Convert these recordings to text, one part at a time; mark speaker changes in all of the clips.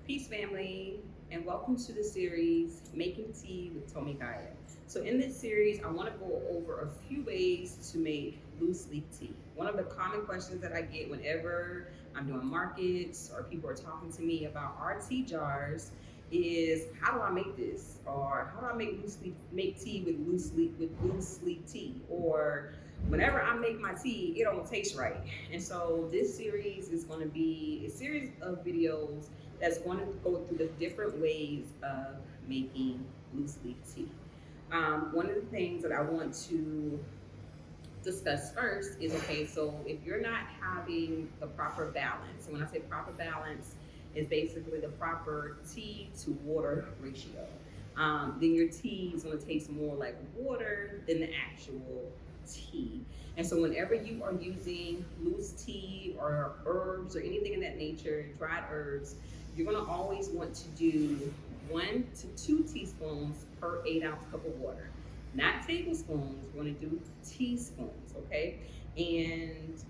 Speaker 1: Peace, family, and welcome to the series Making Tea with Tomekia. So, in this series, I want to go over a few ways to make loose leaf tea. One of the common questions that I get whenever I'm doing markets or people are talking to me about our tea jars is how do I make this, or how do I make tea with loose leaf tea, or whenever I make my tea, it don't taste right. And so this series is going to be a series of videos that's going to go through the different ways of making loose leaf tea. One of the things that I want to discuss first is, okay, so if you're not having the proper balance, and when I say proper balance, is basically the proper tea to water ratio, then your tea is going to taste more like water than the actual tea. And so whenever you are using loose tea or herbs or anything of that nature, dried herbs, you're going to always want to do 1 to 2 teaspoons per 8-ounce cup of water. Not tablespoons, we're going to do teaspoons, okay? And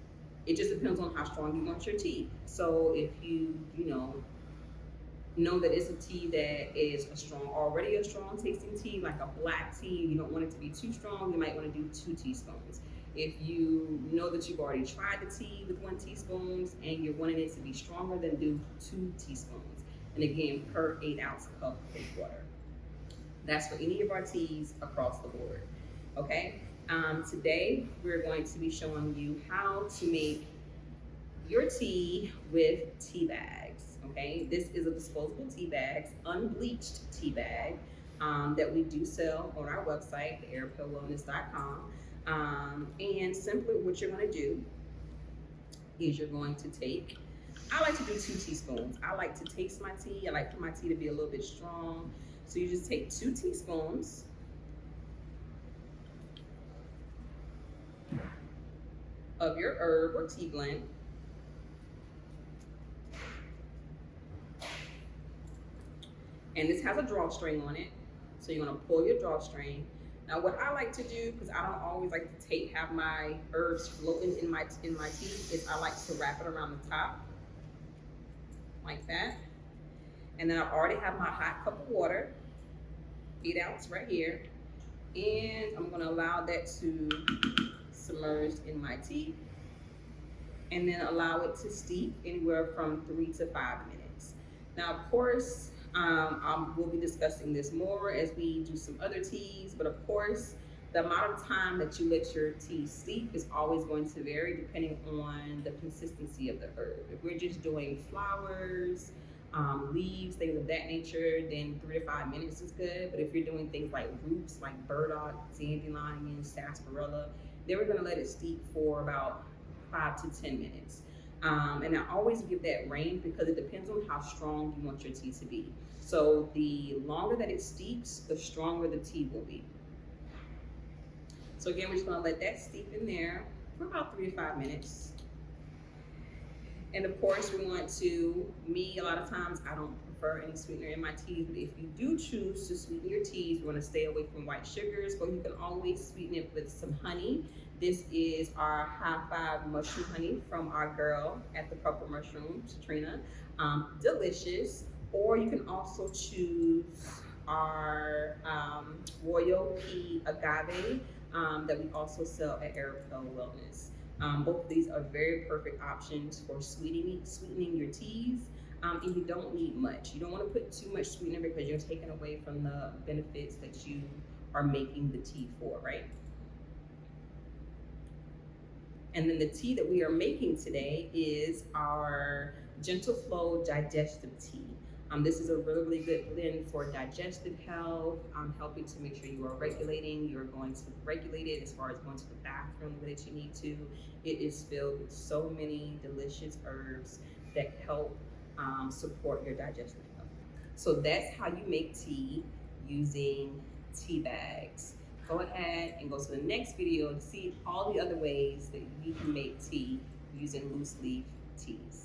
Speaker 1: it just depends on how strong you want your tea. So if you know that it's a tea that is already a strong tasting tea, like a black tea, you don't want it to be too strong, you might want to do 2 teaspoons. If you know that you've already tried the tea with 1 teaspoon and you're wanting it to be stronger, then do 2 teaspoons. And again, per 8-ounce cup of water. That's for any of our teas across the board, okay? Today, we're going to be showing you how to make your tea with tea bags, okay? This is a disposable tea bag, unbleached tea bag that we do sell on our website, herbal. And simply what you're gonna do is you're going to take, I like to do 2 teaspoons. I like to taste my tea. I like for my tea to be a little bit strong. So you just take 2 teaspoons of your herb or tea blend. And this has a drawstring on it. So you're gonna pull your drawstring. Now what I like to do, because I don't always like to have my herbs floating in my tea, is I like to wrap it around the top, like that. And then I already have my hot cup of water, 8 ounce right here. And I'm gonna allow that to submerge in my tea. And then allow it to steep anywhere from 3 to 5 minutes. Now, of course, we'll be discussing this more as we do some other teas, but of course, the amount of time that you let your tea steep is always going to vary depending on the consistency of the herb. If we're just doing flowers, leaves, things of that nature, then 3 to 5 minutes is good. But if you're doing things like roots, like burdock, dandelion, sarsaparilla, then we're gonna let it steep for about 5 to 10 minutes. And I always give that range because it depends on how strong you want your tea to be. So the longer that it steeps, the stronger the tea will be. So again, we're just gonna let that steep in there for about 3 to 5 minutes. And of course, we want to, a lot of times, I don't prefer any sweetener in my teas, but if you do choose to sweeten your teas, you want to stay away from white sugars, but you can always sweeten it with some honey. This is our High Five mushroom honey from our girl at the Purple Mushroom, Trina. Delicious. Or you can also choose our Royal Pea Agave that we also sell at Arapel Wellness. Both of these are very perfect options for sweetening your teas, and you don't need much. You don't want to put too much sweetener because you're taking away from the benefits that you are making the tea for, right? And then the tea that we are making today is our Gentle Flow Digestive Tea. This is a really good blend for digestive health, helping to make sure you are regulating. You're going to regulate it as far as going to the bathroom that you need to. It is filled with so many delicious herbs that help support your digestive health. So that's how you make tea using tea bags. Go ahead and go to the next video to see all the other ways that you can make tea using loose leaf teas.